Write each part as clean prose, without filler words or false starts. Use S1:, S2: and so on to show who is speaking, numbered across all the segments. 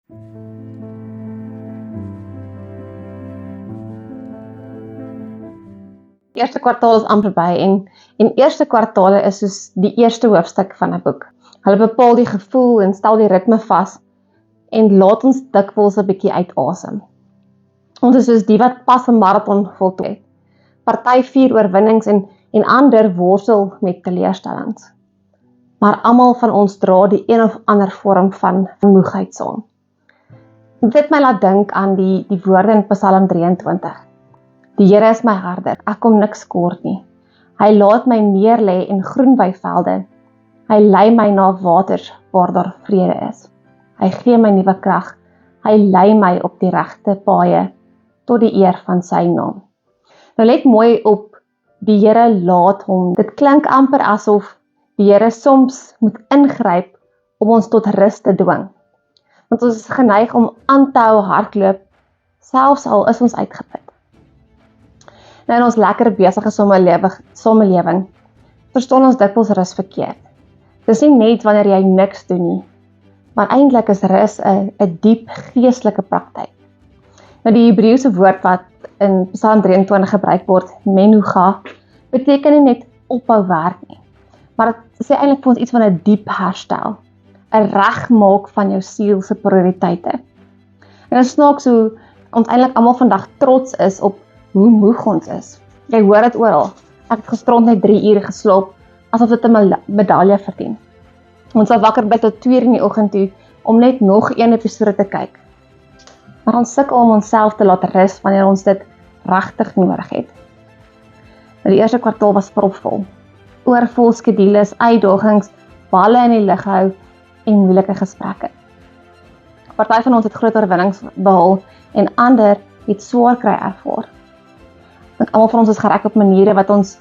S1: Eerste kwartaal is amper by en eerste kwartale is soos die eerste hoofstuk van 'n boek. Hulle bepaal die gevoel en stel die ritme vas en laat ons dikwels 'n bietjie uitasem. Ons is soos die wat pas 'n marathon voltooi het. Party vier oorwinnings en ander worstel met teleurstellings. Maar almal van ons dra die een of ander vorm van moegheid saam. Dit het my laat dink aan die woorde in Psalm 23. Die Here is my herder, ek kom niks kort nie. Hy laat my neerlê in groen weivelde. Hy lei my na waters waar daar vrede is. Hy gee my nuwe krag. Hy lei my op die regte paaie tot die eer van sy naam. Nou let mooi op, die Here laat hom. Dit klink amper asof die Here soms moet ingryp om ons tot rus te dwing. Want ons is geneig om aan te hou hardloop, selfs al is ons uitgeput. Nou in ons lekker besige samelewing, verstaan ons dikwels rus verkeerd. Dis nie net wanneer jy niks doen nie, maar eintlik is rus 'n diep geestelike praktyk. Nou die Hebreëse woord wat in Psalm 23 gebruik word, menucha, beteken nie net ophou werk nie, maar dit sê eintlik vir ons iets van 'n diep herstel, 'n regmaak van jou siel se prioriteite. En dit snaaks hoe ons eintlik almal vandag trots is op hoe moeg ons is. Jy hoor dit oral. Ek het gisterond net 3 ure geslaap, asof dit 'n medalje verdien. Ons sal wakker bly tot 2 uur in die oggend toe, om net nog een episode te kyk. Maar ons sukkel om onsself te laat rus, wanneer ons dit regtig nodig het. Nou die eerste kwartaal was propvol. Oorvol skedules, uitdagings, balle in die lug hou, en moeilike gesprekke. Party van ons het groot oorwinnings behaal, en ander het swaar kry ervaar. Want almal van ons is gereg op maniere wat ons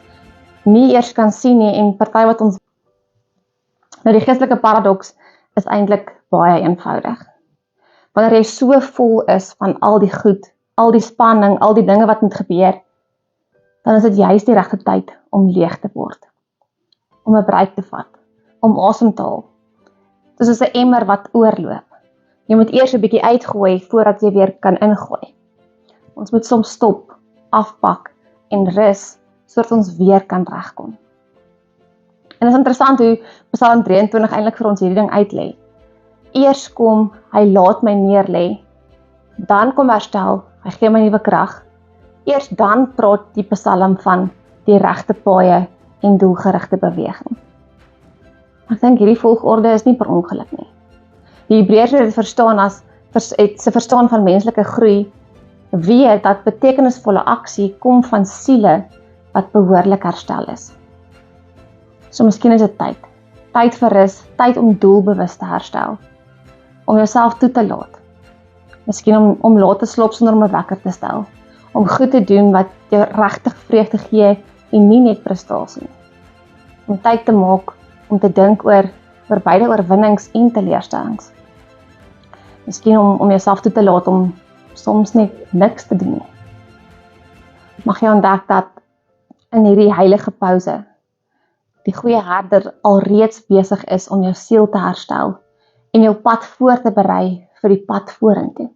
S1: nie eers kan sien nie, en party wat ons... Nou die geestelike paradoks is eintlik baie eenvoudig. Wanneer jy so vol is van al die goed, al die spanning, al die dinge wat moet gebeur, dan is dit juist die regte tyd om leeg te word. Om 'n breek te vat, om asem te haal. Dit is 'n emmer wat oorloop. Jy moet eers 'n bietjie uitgooi voordat jy weer kan ingooi. Ons moet soms stop, afpak en rus sodat ons weer kan regkom. En dit is interessant hoe Psalm 23 eintlik vir ons hierdie ding uitlê. Eers kom, hy laat my neerlê, dan kom herstel, hy gee my nuwe krag. Eers dan praat die Psalm van die regte paaie en doelgerigte beweging. Ek dink hierdie volgorde is nie per ongeluk nie. Die Hebreërs het dit verstaan as se verstaan van menslike groei, weet dat betekenisvolle aksie kom van siele wat behoorlik herstel is. So miskien is dit tyd vir rus, tyd om doelbewus te herstel, om jouself toe te laat. Miskien om laat te slaap sonder om 'n wekker te stel, om goed te doen wat jou regtig vreugde gee en nie net prestasie nie. Om tyd te maak om te dink oor beide oorwinnings en teleurstellings. Miskien om jouself toe te laat om soms net niks te doen nie. Mag jy ontdek dat in hierdie heilige pause die goeie herder alreeds besig is om jou siel te herstel en jou pad voor te berei vir die pad vorentoe.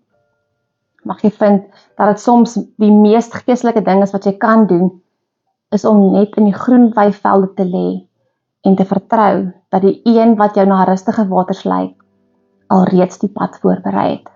S1: Mag jy vind dat dit soms die mees geestelike ding is wat jy kan doen, is om net in die groen weivelde te lê en te vertrou dat die een wat jou na rustige waters lei, alreeds die pad voorberei het.